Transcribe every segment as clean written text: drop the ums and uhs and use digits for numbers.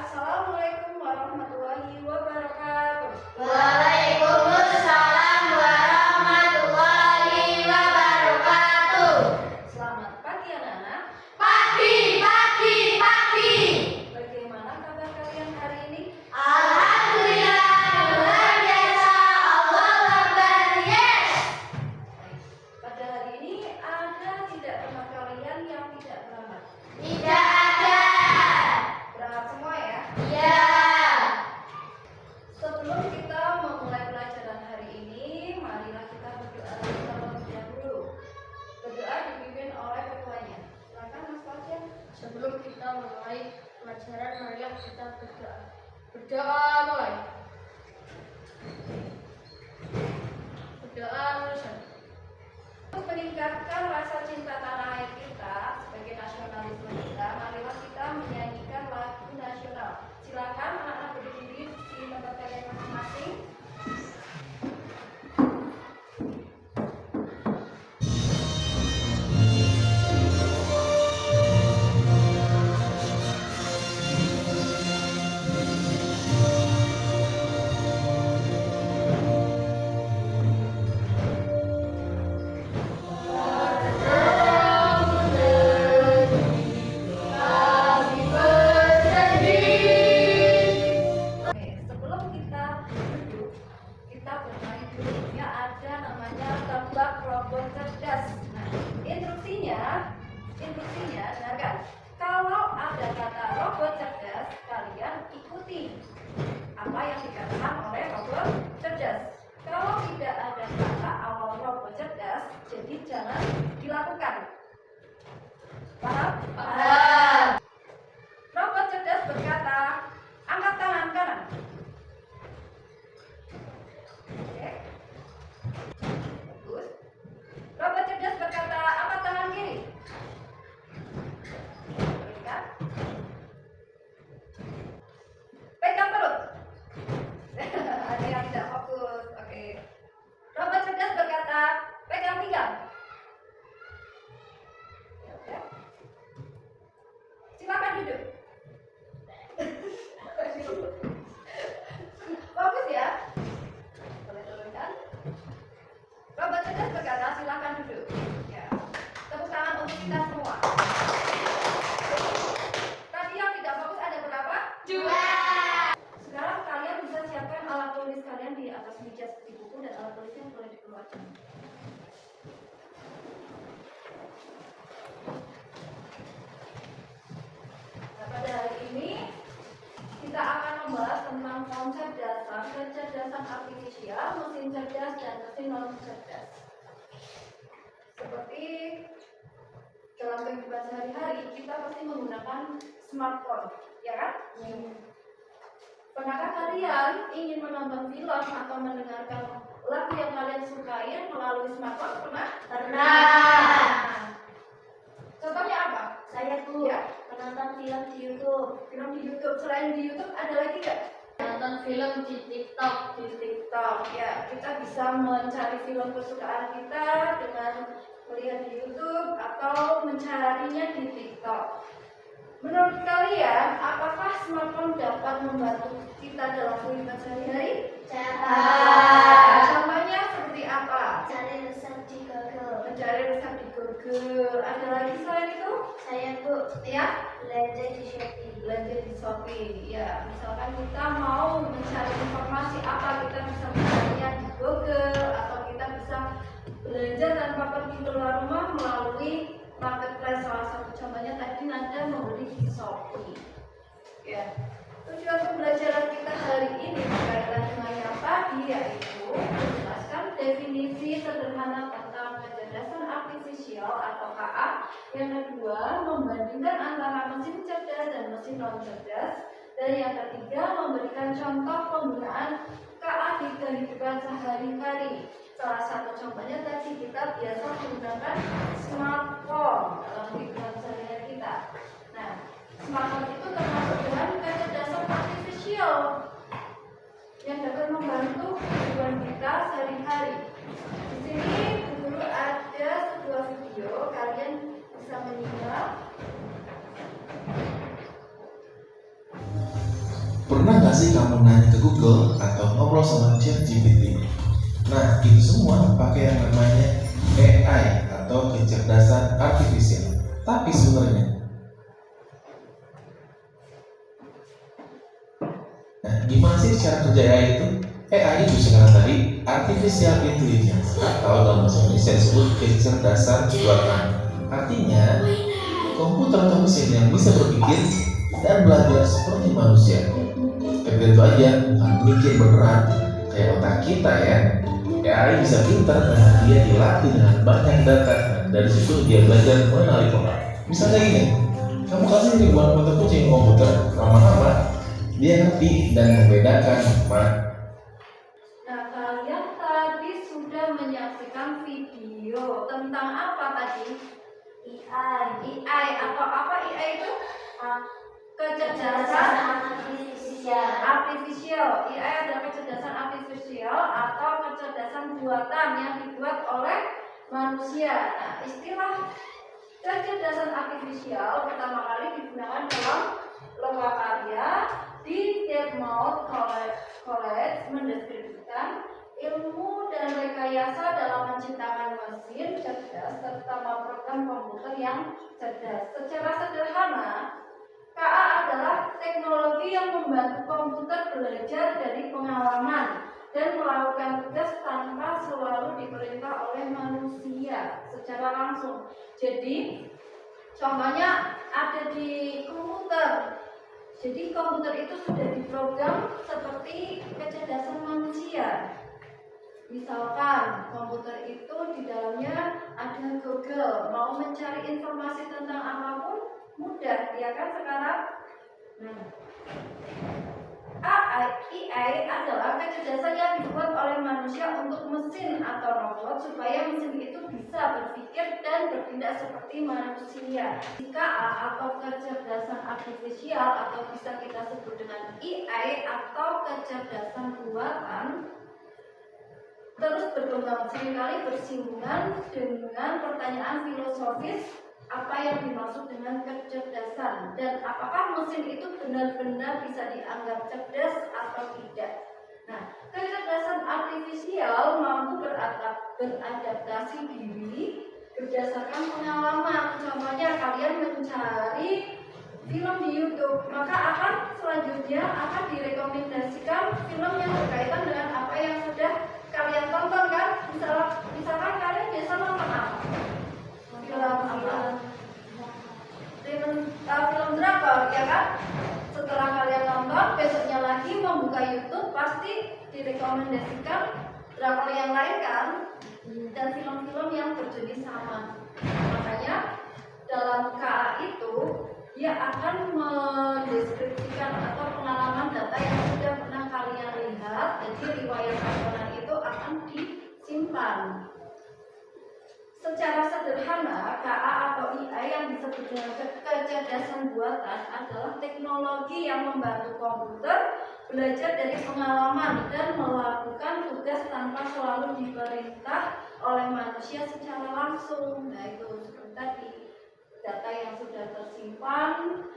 Assalamualaikum warahmatullahi wabarakatuh. Waalaikumsalam warahmatullahi wabarakatuh. Selamat pagi anak-anak. Pagi. Bagaimana kabar kalian hari ini? Alhamdulillah luar biasa. Allah Akbar. Yes. Pada hari ini ada tidak teman kalian yang tidak berangkat? Tidak ada. Berangkat semua ya? Ya. Sebelum kita memulai pelajaran hari ini, marilah kita berdoa terlebih dahulu. Berdoa dipimpin oleh ketuanya. Silakan Mas Fajar. Sebelum kita mulai pelajaran, marilah kita berdoa. Berdoa mulai. Berdoa mulai. Untuk meningkatkan rasa cinta tanah air kita sebagai nasionalisme kita, marilah kita menyanyikan lagu nasional. Silakan anak-anak berdiri di tempat kalian masing-masing. Oke, sebelum kita duduk, kita bermain dulu. Ya, ada namanya tebak robot cerdas. Nah, instruksinya, dengarkan. Kalau ada kata robot cerdas, kalian ikuti apa yang dikatakan oleh robot cerdas. Kalau tidak ada kata awal robot cerdas, jadi jangan dilakukan. Paham? Paham. Robot cerdas berkata, angkat tangan kanan. Oke. Bagus. Robot cerdas berkata, angkat tangan kiri. Berikan. Pegang perut. Ada yang tidak fokus. Oke. Robot cerdas berkata, pegang pinggang. Ya udah. Silakan duduk. Bagus ya. Boleh turunkan. Robot cerdas berkata, silakan duduk. Ya. Tepuk tangan untuk kita semua. Tadi yang tidak fokus ada berapa? Dua. Sekarang kalian bisa siapkan alat tulis kalian di atas meja seperti buku dan alat tulisnya boleh dikeluarkan. Nah, pada hari ini kita akan membahas tentang konsep dasar kecerdasan artifisial, mesin cerdas dan mesin non cerdas. Seperti dalam kehidupan sehari-hari kita pasti menggunakan smartphone, ya kan? Pernahkah kalian ingin menonton film atau mendengarkan lagu yang kalian sukai melalui smartphone? Pernah? Pernah. Contohnya apa? Saya tuh Ya. menonton film di YouTube, Film di YouTube. Selain di YouTube ada lagi nggak? Nonton film di TikTok. Di TikTok. Ya, kita bisa mencari film kesukaan kita dengan melihat di YouTube atau mencarinya di TikTok. Menurut kalian, apakah smartphone dapat membantu kita dalam kehidupan sehari-hari? Dapat. Contohnya seperti apa? Cari resep di Google. Mencari resep di Google. Ada lagi selain itu? Saya tuh Ya, belanja di Shopee. belanja di Shopee. Ya, misalkan kita mau mencari informasi apa, kita bisa mencarinya di Google atau kita bisa belanja tanpa pergi keluar rumah melalui marketplace. Salah satu contohnya tadi Nanda membeli di Shopee. Ya. Tujuan pembelajaran kita hari ini berkaitan dengan yang tadi, yaitu menjelaskan definisi sederhana tentang kecerdasan artifisial atau KA. Yang kedua, membandingkan antara mesin cerdas dan mesin non cerdas. Dan yang ketiga, memberikan contoh penggunaan KA di kehidupan sehari-hari. Salah satu contohnya tadi kita biasa menggunakan smartphone dalam kehidupan sehari-hari kita. Nah, smartphone itu termasuk dengan kecerdasan artifisial yang dapat membantu kehidupan kita sehari-hari. Di sini dulu ada sebuah video, kalian bisa menyimak. Pernah nggak sih kamu nanya ke Google atau ngobrol sama ChatGPT? Nah, itu semua pakai yang namanya AI atau kecerdasan artifisial. Tapi sebenarnya, nah, gimana sih cara kerja AI itu? AI itu sekarang tadi Artificial Intelligence atau dalam bahasa Indonesia disebut kecerdasan buatan. Artinya, komputer atau mesin yang bisa berpikir dan belajar seperti manusia. Tapi itu aja, bukan mikir beneran kayak otak kita ya. AI bisa pintar karena dia dilatih dengan banyak data dan dari situ dia belajar mengenali pola. Misalnya gini, kamu kasih ribuan foto kucing komputer, lama-lama dia ngerti dan membedakan mana. Nah, kalian tadi sudah menyaksikan video tentang apa tadi? AI atau apa AI itu? Kecerdasan artifisial. AI adalah kecerdasan artifisial atau kecerdasan buatan yang dibuat oleh manusia. Nah, istilah kecerdasan artifisial pertama kali digunakan dalam lokakarya di Dartmouth College mendeskripsikan ilmu dan rekayasa dalam menciptakan mesin cerdas terutama program komputer yang cerdas. Secara sederhana, KA adalah teknologi yang membantu komputer belajar dari pengalaman dan melakukan tugas tanpa selalu diperintah oleh manusia secara langsung. Jadi, contohnya ada di komputer. Jadi komputer itu sudah diprogram seperti kecerdasan manusia. Misalkan komputer itu di dalamnya ada Google, mau mencari informasi tentang apapun mudah, ya kan sekarang? AI adalah kecerdasan yang dibuat oleh manusia untuk mesin atau robot supaya mesin itu bisa berpikir dan bertindak seperti manusia. Jika atau kecerdasan artifisial atau bisa kita sebut dengan AI atau kecerdasan buatan terus berkembang, seringkali bersinggungan dengan pertanyaan filosofis apa yang dimaksud dengan kecerdasan dan apakah mesin itu benar-benar bisa dianggap cerdas atau tidak. Nah, kecerdasan artifisial mampu beradaptasi diri berdasarkan pengalaman. Contohnya kalian mencari film di YouTube, maka akan selanjutnya akan direkomendasikan film yang berkaitan dengan apa yang sudah kalian tonton kan? Misalkan kalian biasa nonton apa? Film drakor, ya kan? Setelah kalian nonton, besoknya lagi membuka YouTube pasti direkomendasikan drakor yang lain kan? Dan film-film yang berjenis sama. Makanya dalam KA itu dia akan mendeskripsikan atau pengalaman data yang sudah pernah kalian lihat. Jadi riwayat tontonan itu akan disimpan. Secara sederhana, KA atau AI yang disebut dengan kecerdasan buatan adalah teknologi yang membantu komputer belajar dari pengalaman dan melakukan tugas tanpa selalu diperintah oleh manusia secara langsung. Nah, itu seperti tadi, data yang sudah tersimpan,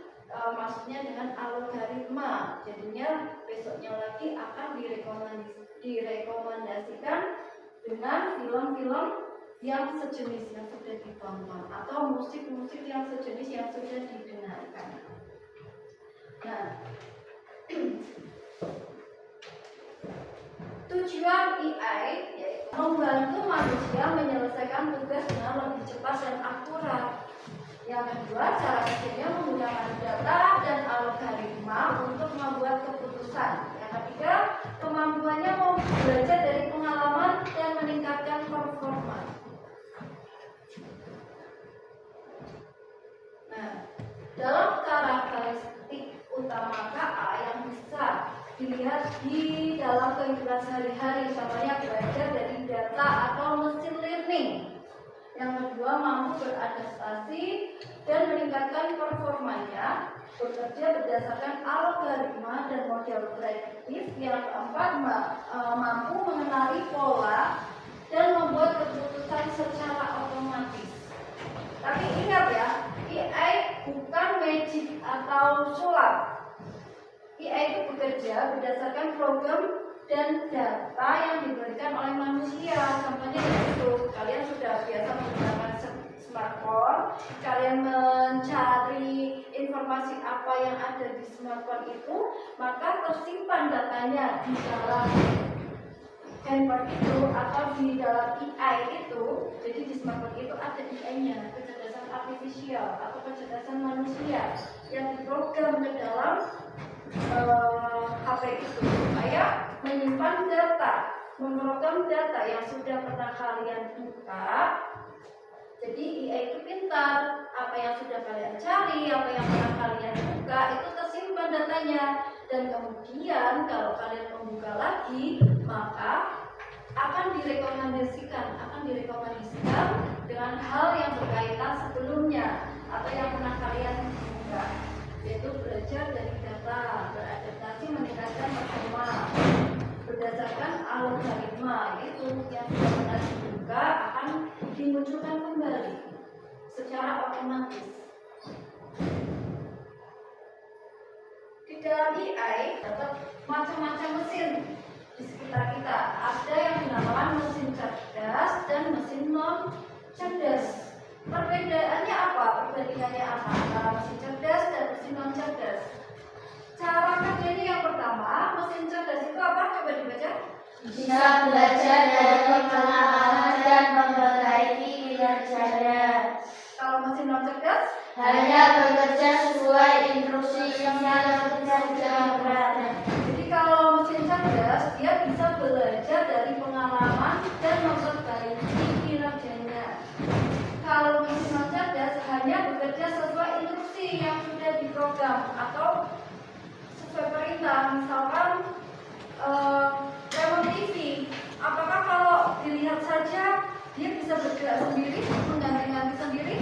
maksudnya dengan algoritma. Jadinya besoknya lagi akan direkomendasikan dengan film-film yang sejenis yang sudah ditonton atau musik-musik yang sejenis yang sudah didengarkan. Nah, tujuan AI yaitu membantu manusia menyelesaikan tugas dengan lebih cepat dan akurat. Yang kedua, cara kerjanya menggunakan data dan algoritma untuk membuat keputusan. Yang ketiga, kemampuannya belajar dari pengalaman dan meningkatkan performa. Nah, dalam karakteristik utama KA yang bisa dilihat di dalam kehidupan sehari-hari, contohnya belajar dari data atau mesin learning. Yang kedua, mampu beradaptasi dan meningkatkan performanya, bekerja berdasarkan algoritma dan model prediktif. Yang keempat, mampu mengenali pola dan membuat keputusan secara otomatis. Tapi ingat ya, AI bukan magic atau sulap. AI itu bukan bekerja berdasarkan program dan data yang diberikan oleh manusia. Contohnya yaitu kalian sudah biasa menggunakan smartphone, kalian mencari informasi apa yang ada di smartphone itu, maka tersimpan datanya di dalam handphone itu atau di dalam AI itu. Jadi di smartphone itu ada AI-nya, kecerdasan artifisial atau kecerdasan manusia yang diprogram ke dalam HP itu supaya menyimpan data, memprogram data yang sudah pernah kalian buka. Jadi AI itu pintar, apa yang sudah kalian cari, apa yang pernah kalian buka itu tersimpan datanya, dan kemudian kalau kalian membuka lagi maka akan direkomendasikan dengan hal yang berkaitan sebelumnya atau yang pernah kalian buka, yaitu belajar dari data, beradaptasi meningkatkan performa berdasarkan algoritma, itu yang sudah pernah dibuka akan dimunculkan kembali secara otomatis. Di dalam AI terdapat macam-macam mesin di sekitar kita. Ada yang dinamakan mesin cerdas dan mesin non cerdas. Perbedaannya apa? Perbandingannya apa antara mesin cerdas dan mesin non cerdas? Cara kerjanya yang pertama, mesin cerdas itu apa? Coba dibaca. Bisa belajar dari pengalaman dan memperbaiki kinerjanya. Kalau mesin non cerdas, Hanya bekerja sesuai instruksi yang sudah berada. jadi kalau mesin cerdas dia bisa belajar dari pengalaman dan memperbaiki kinerjanya. Kalau mesin non cerdas hanya bekerja sesuai instruksi yang sudah diprogram atau sesuai perintah. Misalkan remote TV, apakah kalau dilihat saja dia bisa bergerak sendiri, mengganti-ganti sendiri?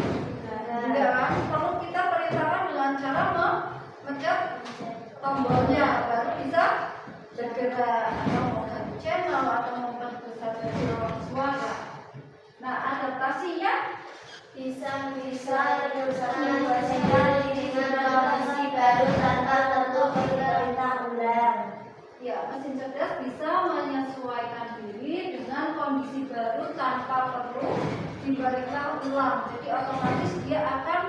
Enggak kan? Perlu kita perintahkan dengan cara memencet tombolnya baru bisa bergerak, atau mau ganti channel atau memperbesar kecil suara. Nah, adaptasinya Bisa menyesuaikan diri dengan kondisi baru tanpa tentu perintah ulang. ya, mesin cerdas bisa menyesuaikan diri dengan kondisi baru tanpa perlu diperintah ulang. Jadi otomatis dia akan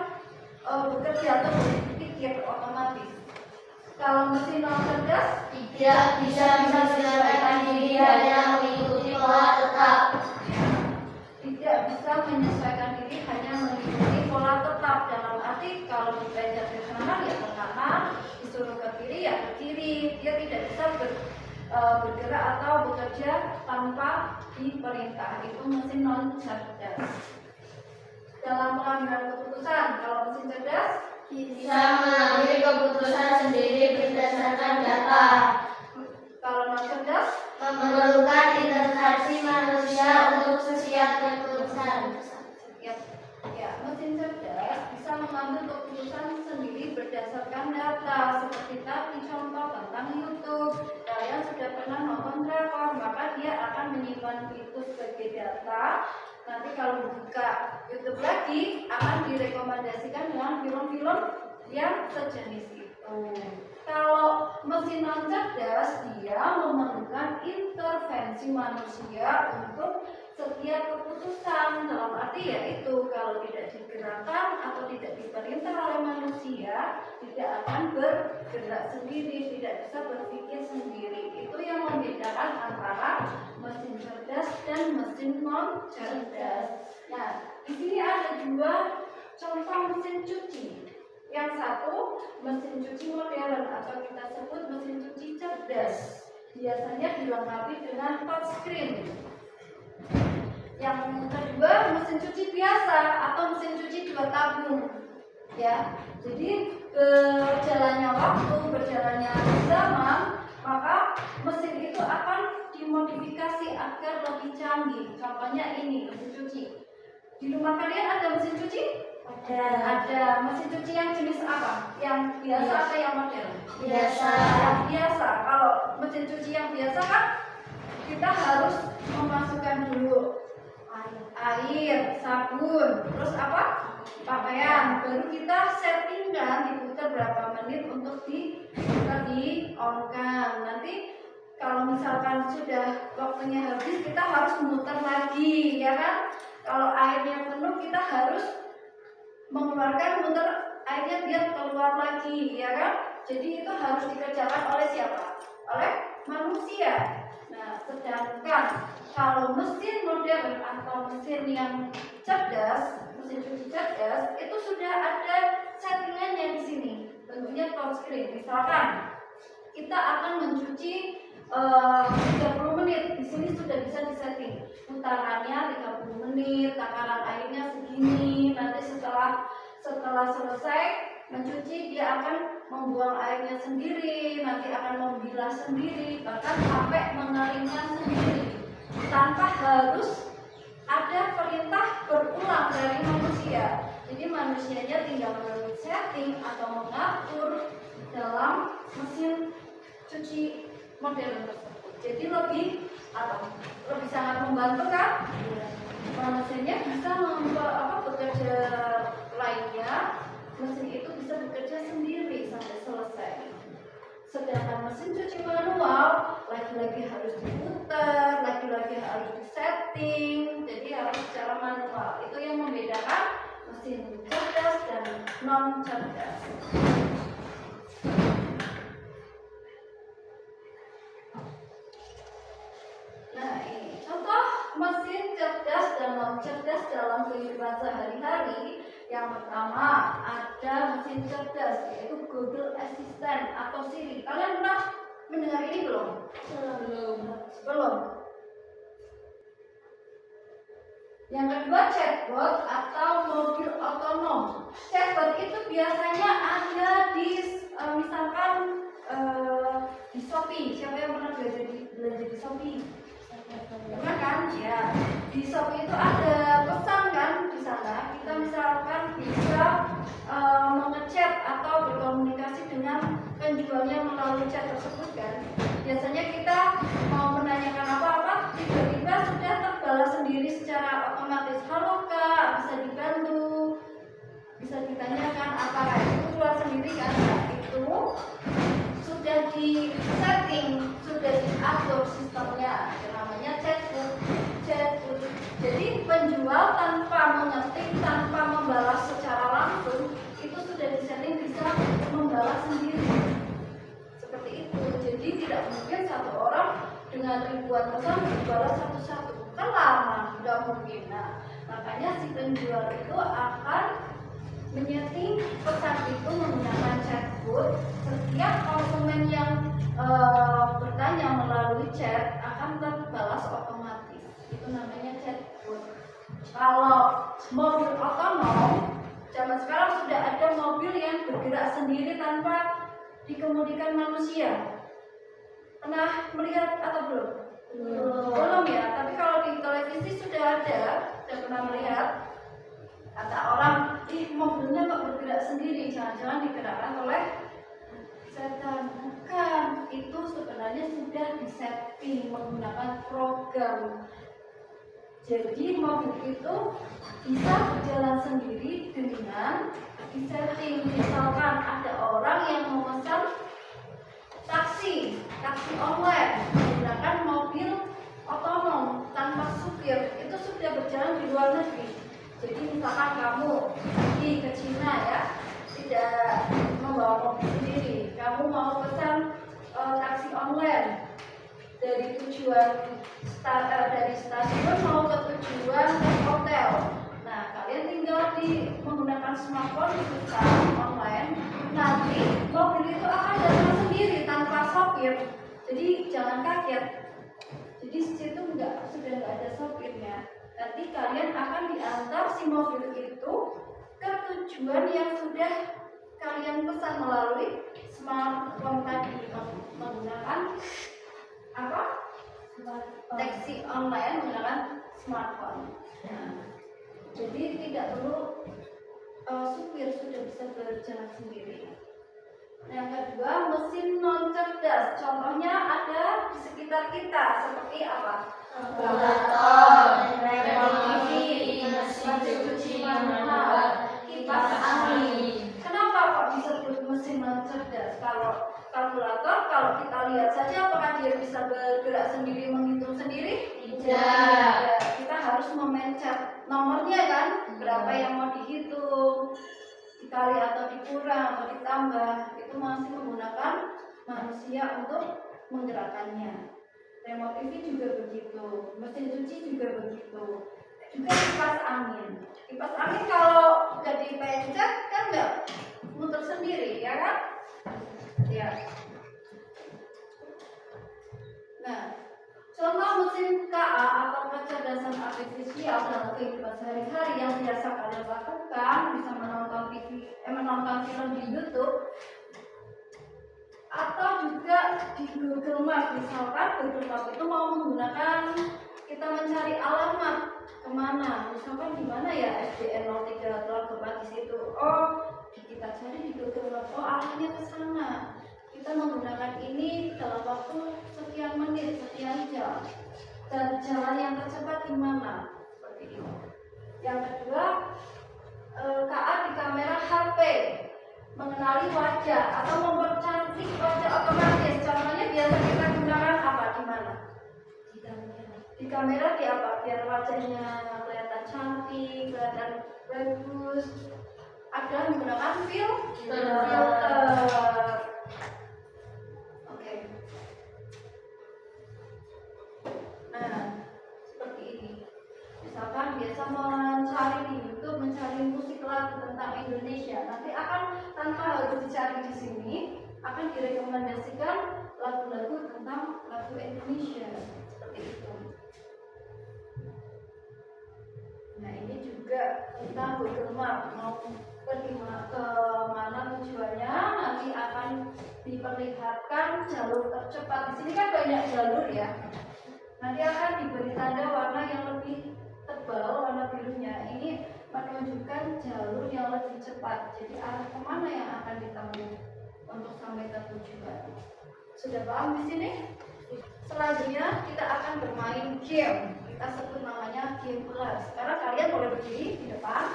bekerja atau berpikir otomatis. Kalau mesin non cerdas Tidak bisa menyesuaikan diri, hanya mengikuti pola tetap. tidak bisa menyesuaikan diri, hanya mengikuti pola tetap. Dalam arti kalau dipencet ke kanan ya ke kanan, disuruh ke kiri ya ke kiri. Dia tidak bisa bergerak atau bekerja tanpa diperintah. Itu mesin non cerdas. Dalam pengambilan keputusan, kalau mesin cerdas Bisa mengambil keputusan sendiri berdasarkan data. kalau non cerdas Memerlukan interaksi manusia untuk setiap keputusan. ya, mesin cerdas bisa mengambil keputusan sendiri berdasarkan data. Seperti tadi contoh tentang YouTube, kalian sudah pernah nonton drakor, maka dia akan menyimpan itu sebagai data. Nanti kalau buka YouTube lagi akan direkomendasikan dengan film-film yang sejenis itu. Kalau mesin non cerdas dia memerlukan intervensi manusia untuk setiap keputusan. Dalam arti yaitu kalau tidak digerakkan atau tidak diperintah oleh manusia tidak akan bergerak sendiri, tidak bisa berpikir sendiri. Itu yang membedakan antara mesin cerdas dan mesin non cerdas. Nah, di sini ada dua contoh mesin cuci. Yang satu mesin cuci modern atau kita sebut mesin cuci cerdas. Biasanya dilengkapi dengan touchscreen. Yang kedua mesin cuci biasa atau mesin cuci dua tabung. Ya, jadi berjalannya waktu, berjalannya zaman, maka mesin itu akan dimodifikasi agar lebih canggih. Contohnya ini mesin cuci. Di rumah kalian ada mesin cuci? Ada. Mesin cuci yang jenis apa? Yang biasa atau yang modern? Biasa. Yang biasa. Kalau mesin cuci yang biasa kan kita harus memasukkan dulu air, sabun, terus apa? Pakaian. Baru kita settingkan diputar berapa menit untuk di on-kan. Nanti kalau misalkan sudah waktunya habis, kita harus muter lagi, ya kan? Kalau airnya penuh, kita harus mengeluarkan, muter airnya biar keluar lagi, ya kan? Jadi itu harus dikerjakan oleh siapa? Oleh manusia. Nah, sedangkan kalau mesin modern atau mesin yang cerdas, mesin cuci cerdas, itu sudah ada settingannya di sini. Bentuknya touchscreen. Misalkan kita akan mencuci 30 menit, di sini sudah bisa disetting putarannya 30 menit, takaran airnya segini. Nanti setelah selesai mencuci, dia akan membuang airnya sendiri, nanti akan membilas sendiri, bahkan sampai mengeringkan sendiri, tanpa harus ada perintah berulang dari manusia. Jadi manusianya tinggal men-setting atau mengatur dalam mesin cuci modern tersebut. Jadi lebih sangat membantu kan? Manusianya bisa bekerja lainnya, mesin itu bisa bekerja sendiri sampai selesai. Sedangkan mesin cuci manual lagi-lagi harus diputar, lagi-lagi harus disetting, jadi harus secara manual. Itu yang membedakan mesin cerdas dan non cerdas. Nah, ini contoh mesin cerdas dan non cerdas dalam kehidupan sehari-hari. Yang pertama ada mesin cerdas, yaitu Google Assistant atau Siri. Kalian pernah mendengar ini belum? Belum. Yang kedua chatbot atau mobil otonom. Chatbot itu biasanya ada di misalkan di Shopee. Siapa yang pernah belanja di Shopee? Pernah kan? Ya. Di Shopee itu ada pesan kan di sana. Kita misalkan bisa mengechat atau berkomunikasi dengan penjualnya melalui chat tersebut kan. Biasanya kita mau menanyakan apa-apa, tiba-tiba sudah terbalas sendiri secara otomatis. Halo Kak, bisa dibantu? Bisa ditanyakan apakah itu keluar sendiri kan? Nah, itu sudah di setting, sudah diatur sistemnya. Namanya chatbot. Jadi penjual tanpa mengetik, tanpa membalas secara langsung, itu sudah disetting bisa membalas sendiri. Seperti itu. Jadi tidak mungkin satu orang dengan ribuan pesan membalas satu-satu. Kan lama, tidak mungkin. Nah, makanya si penjual itu akan menyeting pesan itu menggunakan chatbot. Setiap konsumen yang bertanya melalui chat akan terbalas otomatis. Itu namanya chatbot. Kalau mobil otonom, zaman sekarang sudah ada mobil yang bergerak sendiri tanpa dikemudikan manusia. Pernah melihat atau belum? Belum ya. Tapi kalau di televisi sudah ada, sudah pernah melihat. Kata orang, mobilnya kok bergerak sendiri, jangan-jangan digerakkan oleh setan. Bukan, itu sebenarnya sudah disetting menggunakan program. Jadi mobil itu bisa berjalan sendiri dengan disetting. Misalkan ada orang yang memesan taksi online menggunakan mobil otonom tanpa supir, itu sudah berjalan di luar negeri. Jadi misalkan kamu pergi ke Cina ya, tidak membawa mobil sendiri, kamu mau pesan taksi online dari dari stasiun mau ke tujuan hotel. Nah, kalian tinggal menggunakan smartphone pesan online, nanti mobil itu akan datang sendiri tanpa sopir. Jadi jangan kaget. Jadi situ sudah nggak ada sopirnya. Nanti kalian akan diantar si mobil itu ke tujuan yang sudah kalian pesan melalui smartphone tadi, menggunakan apa? Taksi online menggunakan smartphone. Nah, jadi tidak perlu supir, sudah bisa berjalan sendiri. Yang kedua, mesin non cerdas. Contohnya ada di sekitar kita, seperti apa? Kalkulator, televisi, mesin cuci manual, kipas angin. Kenapa kok disebut mesin non cerdas? Kalau kalkulator, kalau kalau kita lihat saja apakah dia bisa bergerak sendiri, menghitung sendiri? Tidak. Kita harus memencet nomornya kan, berapa yang mau dihitung, dikali atau dikurang atau ditambah, itu masih menggunakan manusia untuk menggerakkannya. Remote TV juga begitu, mesin cuci juga begitu, juga kipas angin. Kipas angin kalau nggak dipencet kan nggak muter sendiri, ya kan? Ya. Nah, contoh mesin KA atau kecerdasan artifisial dalam kehidupan sehari-hari yang biasa kalian lakukan, bisa menonton menonton film di YouTube, atau juga di Google Maps. Misalkan Google Maps itu mau menggunakan kita mencari alamat kemana, misalkan di mana ya SDN 03 Telaga di situ. Oh, kita cari di Google Maps. Oh, arahnya ke sana. Kita menggunakan ini dalam waktu sekian menit, sekian jam. Dan jalan yang tercepat di mana? Seperti ini. Yang kedua, KA di kamera HP, mengenali wajah atau mempercantik wajah otomatis. Contohnya biasa kita gunakan apa di mana? Di kamera di apa? Biar wajahnya kelihatan cantik, kelihatan bagus. Ada menggunakan filter. Oke. Nah, seperti ini. Misalkan biasa mencari di YouTube, mencari musik lagu tentang Indonesia, nanti akan tanpa harus dicari di sini, akan direkomendasikan lagu-lagu tentang lagu Indonesia seperti itu. Nah, ini juga kita Google Maps mau pergi ke mana tujuannya, nanti akan diperlihatkan jalur tercepat. Di sini kan banyak jalur ya. Nanti akan diberi tanda warna yang lebih tebal, warna birunya. Ini menunjukkan jalur yang lebih cepat. Jadi arah kemana yang akan ditempuh untuk sampai ke tujuan. Sudah paham di sini? Selanjutnya kita akan bermain game. Kita sebut namanya game kelas. Sekarang kalian boleh berdiri di depan.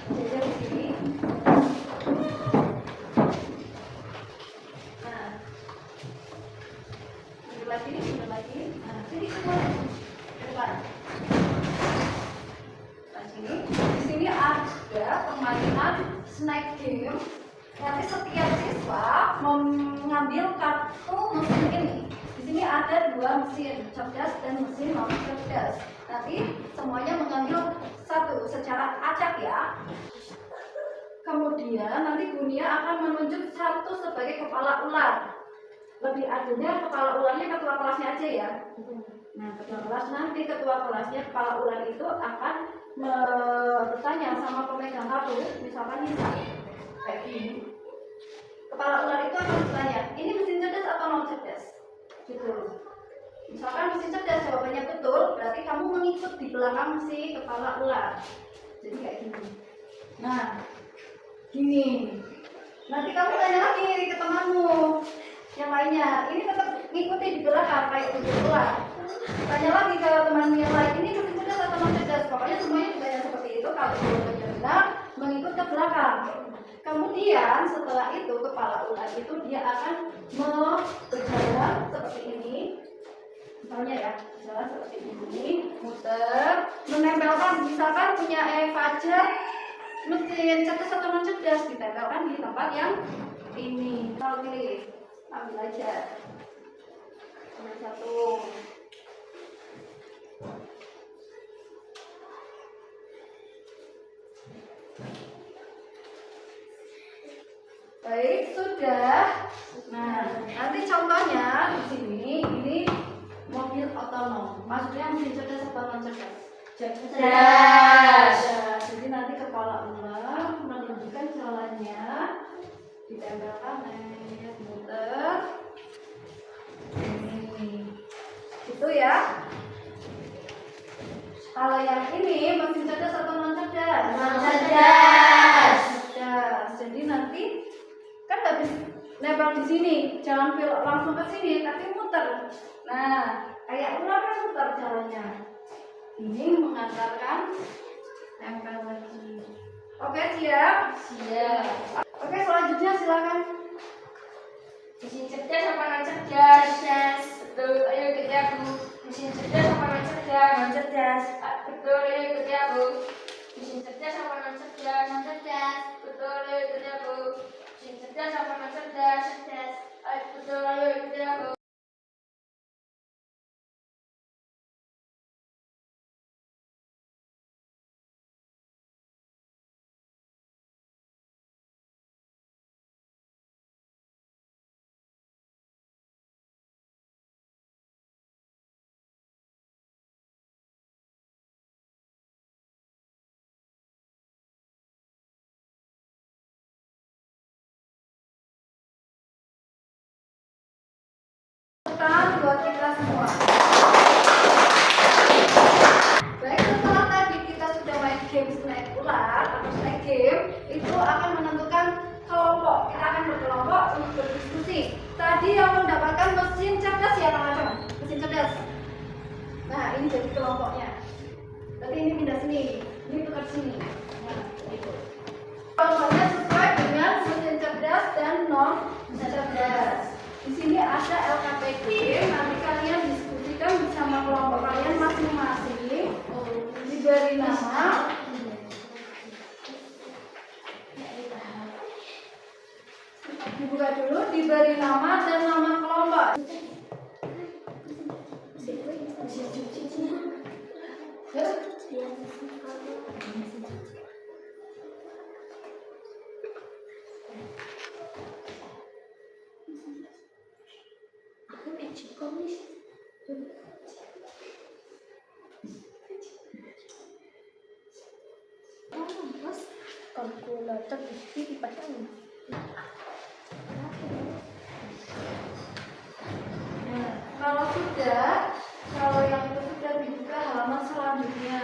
Jajar di sini. Nah, sebelah sini, sebelah sini. Nah, sini semua depan. Nah, sini. Di sini ada permainan snack game. Nanti setiap siswa mengambil kartu mesin ini. Di sini ada dua mesin, cerdas dan mesin non cerdas. Nanti semuanya mengambil satu secara acak ya. Kemudian nanti Gunia akan menunjuk satu sebagai kepala ular. Lebih adilnya kepala ularnya ketua kelasnya aja ya. Nah, ketua kelas nanti ketua kelasnya kepala ular itu akan bertanya sama pemegang kartu, misalkan Nisa, kayak gini. Kepala ular itu akan bertanya, ini mesin cerdas atau non cerdas? Gitu. Misalkan mesin cerdas jawabannya betul, berarti kamu mengikut di belakang si kepala ular. Jadi kayak gini. Nah, gini. Nanti kamu tanya lagi ke temanmu yang lainnya. Ini tetap ngikuti di belakang kayak begitu ular. Tanya lagi ke temanmu yang lain, ini mesin cerdas atau non cerdas? Pokoknya semuanya ditanya seperti itu. Kalau jawabannya benar, mengikut ke belakang. Kemudian setelah itu kepala ular itu dia akan berjalan seperti ini. Misalnya ya, jalan seperti ini, muter, menempelkan, misalkan punya Fajar mesin cerdas atau non cerdas, ditempelkan di tempat yang ini. Kita pilih, ambil aja, ambil satu. Baik, sudah. Nah, nanti contohnya di sini ini mobil otonom. Maksudnya mesin cerdas atau non cerdas? Cerdas. Jadi nanti kepala ular menunjukkan jalannya, ditempelkan, muter. Ini, itu ya. Kalau yang ini mesin cerdas atau non cerdas? Non cerdas. Cerdas. Jadi nanti kan nggak bisa nempel di sini, jangan langsung ke sini, tapi muter. Nah, kayak ular kan muter jalannya. Ini mengantarkan nempel lagi. Oke, siap? Siap. Oke, selanjutnya silakan. Mesin cerdas apa non cerdas? Cerdas. Betul, ayo ikuti aku. Mesin cerdas apa non cerdas? Non cerdas. Betul, ayo ikuti aku. Mesin cerdas apa non cerdas? Non cerdas. Betul, ayo ikuti aku. Mesin cerdas apa non cerdas? Cerdas. Betul, ayo ikuti aku. Tangan buat kita semua. Baik, setelah tadi kita sudah main game snack ular atau snack game, itu akan menentukan kelompok. Kita akan berkelompok untuk berdiskusi. Tadi yang mendapatkan mesin cerdas siapa macam? Mesin cerdas. Nah, ini jadi kelompoknya. Tapi ini pindah sini, ini tukar sini. Nah, itu. Kelompoknya sesuai dengan mesin cerdas dan non cerdas. Di sini ada LKPD, nanti kalian diskusikan bersama kelompok kalian masing-masing. Diberi nama. Dibuka dulu, diberi nama dan nama kelompok. Kalkulator isi dipasang. Nah, kalau yang itu sudah dibuka halaman selanjutnya.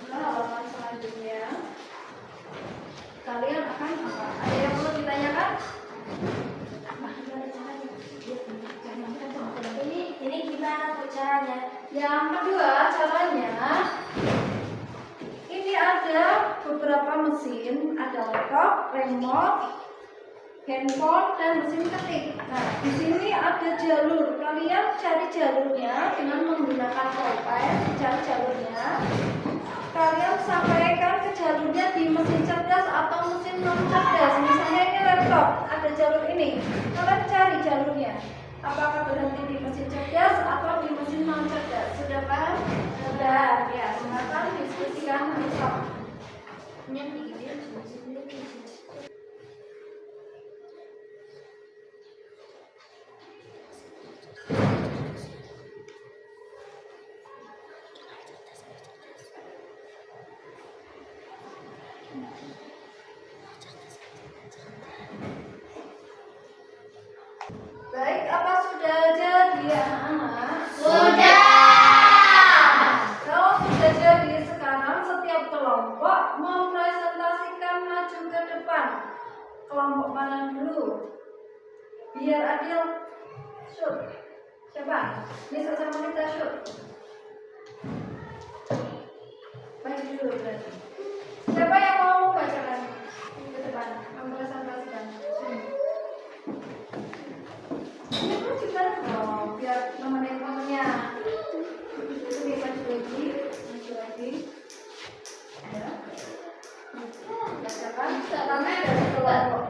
Buka halaman selanjutnya. Kalian akan apa? Ada yang perlu ditanyakan? Ini gimana tuh caranya? Yang kedua caranya, ini ada beberapa mesin, ada laptop, remote, handphone, dan mesin ketik. Nah, di sini ada jalur. Kalian cari jalurnya dengan menggunakan pulpen, cari jalurnya. Kalian sampaikan ke jalurnya di mesin cerdas atau mesin non cerdas. Misalnya ini laptop, ada jalur ini. Kalian cari jalurnya. Apakah berhenti di mesin cerdas atau di mesin non cerdas? Sudah paham? Sudah. Ya, silakan diskusikan bersama. Baik, apa sudah jadi anak-anak? Sudah. Kalau sudah jadi, sekarang setiap kelompok mempresentasikan maju ke depan. Kelompok mana dulu? Biar adil. Shoot. Siapa? Bisa sama kita shoot. Maju dulu berarti. Siapa yang mau bacakan ke depan? Mempresentasikan. Sini. Ini kan juga dong, biar nemenin temennya. Ini maju lagi. Ya. Bacakan. Namanya dari kelompok.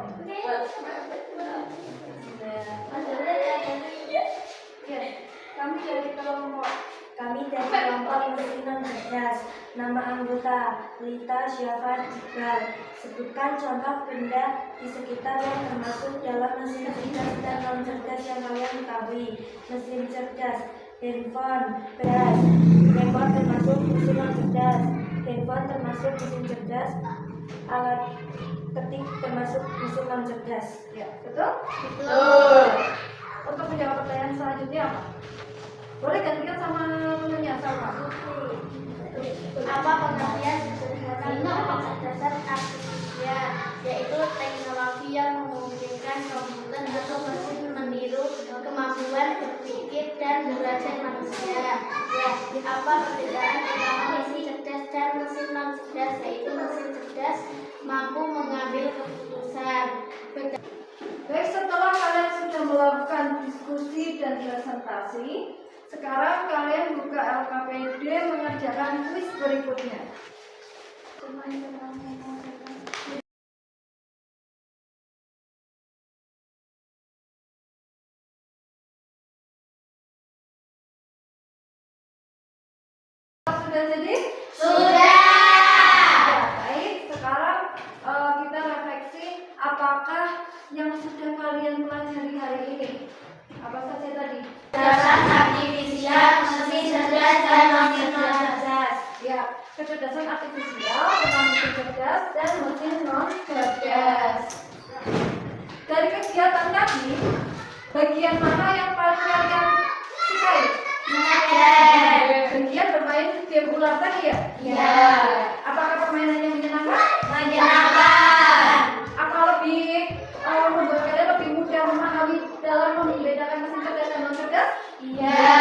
Ya, kami dari kelompok. Kami dari kelompok mesin non cerdas. Nama anggota Lita, Syafa, Iqbal. Sebutkan contoh benda di sekitar yang termasuk dalam mesin cerdas dan non cerdas yang kalian ketahui. Mesin cerdas, handphone, beras. Handphone termasuk mesin non cerdas. Handphone termasuk mesin cerdas. Alat ketik termasuk mesin non cerdas. Ya, betul? Betul. Untuk menjawab pertanyaan selanjutnya apa? Boleh gantikan sama temennya, sama. Apa pengertian sederhana kecerdasan artifisial, yaitu teknologi yang memungkinkan komputer atau mesin meniru kemampuan berpikir dan belajar manusia. Ya, apa perbedaan antara mesin cerdas dan mesin non cerdas? Yaitu mesin cerdas mampu mengambil keputusan besar. Baik, setelah kalian sudah melakukan diskusi dan presentasi, sekarang kalian buka LKPD mengerjakan kuis berikutnya. Sudah jadi? Sudah. Ya, baik. Sekarang kita refleksi apakah yang sudah kalian pelajari hari ini. Apa saja tadi? Kecerdasan artifisial, mesin cerdas, dan mesin non cerdas. Ya, kecerdasan artifisial tentang mesin cerdas dan mesin non cerdas. Dari kegiatan tadi, bagian mana yang paling kalian sukai? Mengajar. Bagian bermain game ular tadi ya? Ya. Apakah permainannya menyenangkan? Menyenangkan. Apa lebih membuat kalian lebih mudah memahami dalam membedakan mesin cerdas dan non cerdas? Iya. Ya.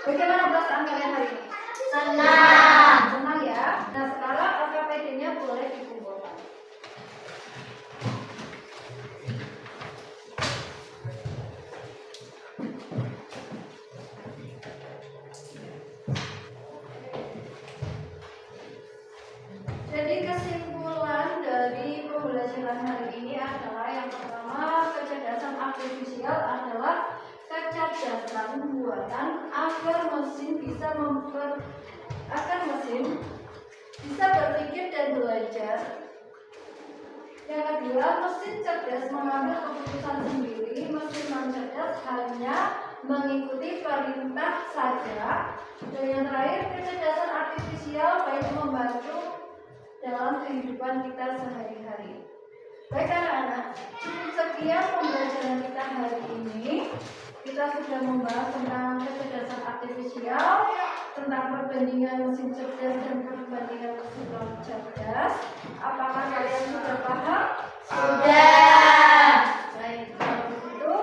Bagaimana perasaan kalian hari ini? Senang. Senang ya. Nah, sekarang LKPD-nya boleh dikumpulkan. Jadi kesimpulan dari pembelajaran hari ini adalah yang pertama, kecerdasan artifisial adalah kecerdasan buatan agar mesin bisa berpikir dan belajar. Yang kedua, mesin cerdas mengambil keputusan sendiri, mesin non cerdas hanya mengikuti perintah saja. Dan yang terakhir, kecerdasan artifisial baik membantu dalam kehidupan kita sehari-hari. Baik anak-anak, cukup sekian pembelajaran kita hari ini. Kita sudah membahas tentang kecerdasan artifisial, tentang perbandingan mesin cerdas dan perbandingan mesin non cerdas. Apakah kalian sudah paham? Sudah. Baik, kalau begitu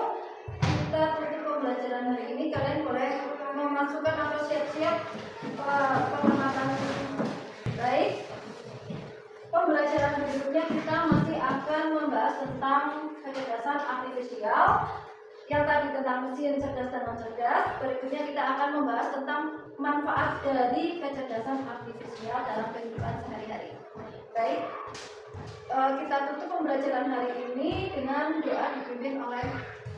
kita tutup pembelajaran hari ini. Kalian boleh memasukkan atau siap-siap pengamatan. Baik. Pembelajaran berikutnya kita masih akan membahas tentang kecerdasan artifisial. Yang tadi tentang mesin cerdas dan non cerdas. Berikutnya kita akan membahas tentang manfaat dari kecerdasan artifisial dalam kehidupan sehari-hari. Baik, kita tutup pembelajaran hari ini dengan doa dipimpin oleh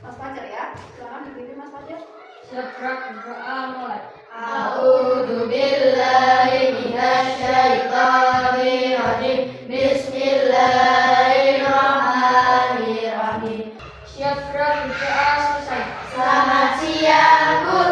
Mas Fajar ya. Silakan dipimpin Mas Fajar. Syafrak doa mulai. A'udzu billahi minasyaitonir rajim. Bismillahirrahmanirrahim. Syafrak doa selesai. Selamat siang, Guru.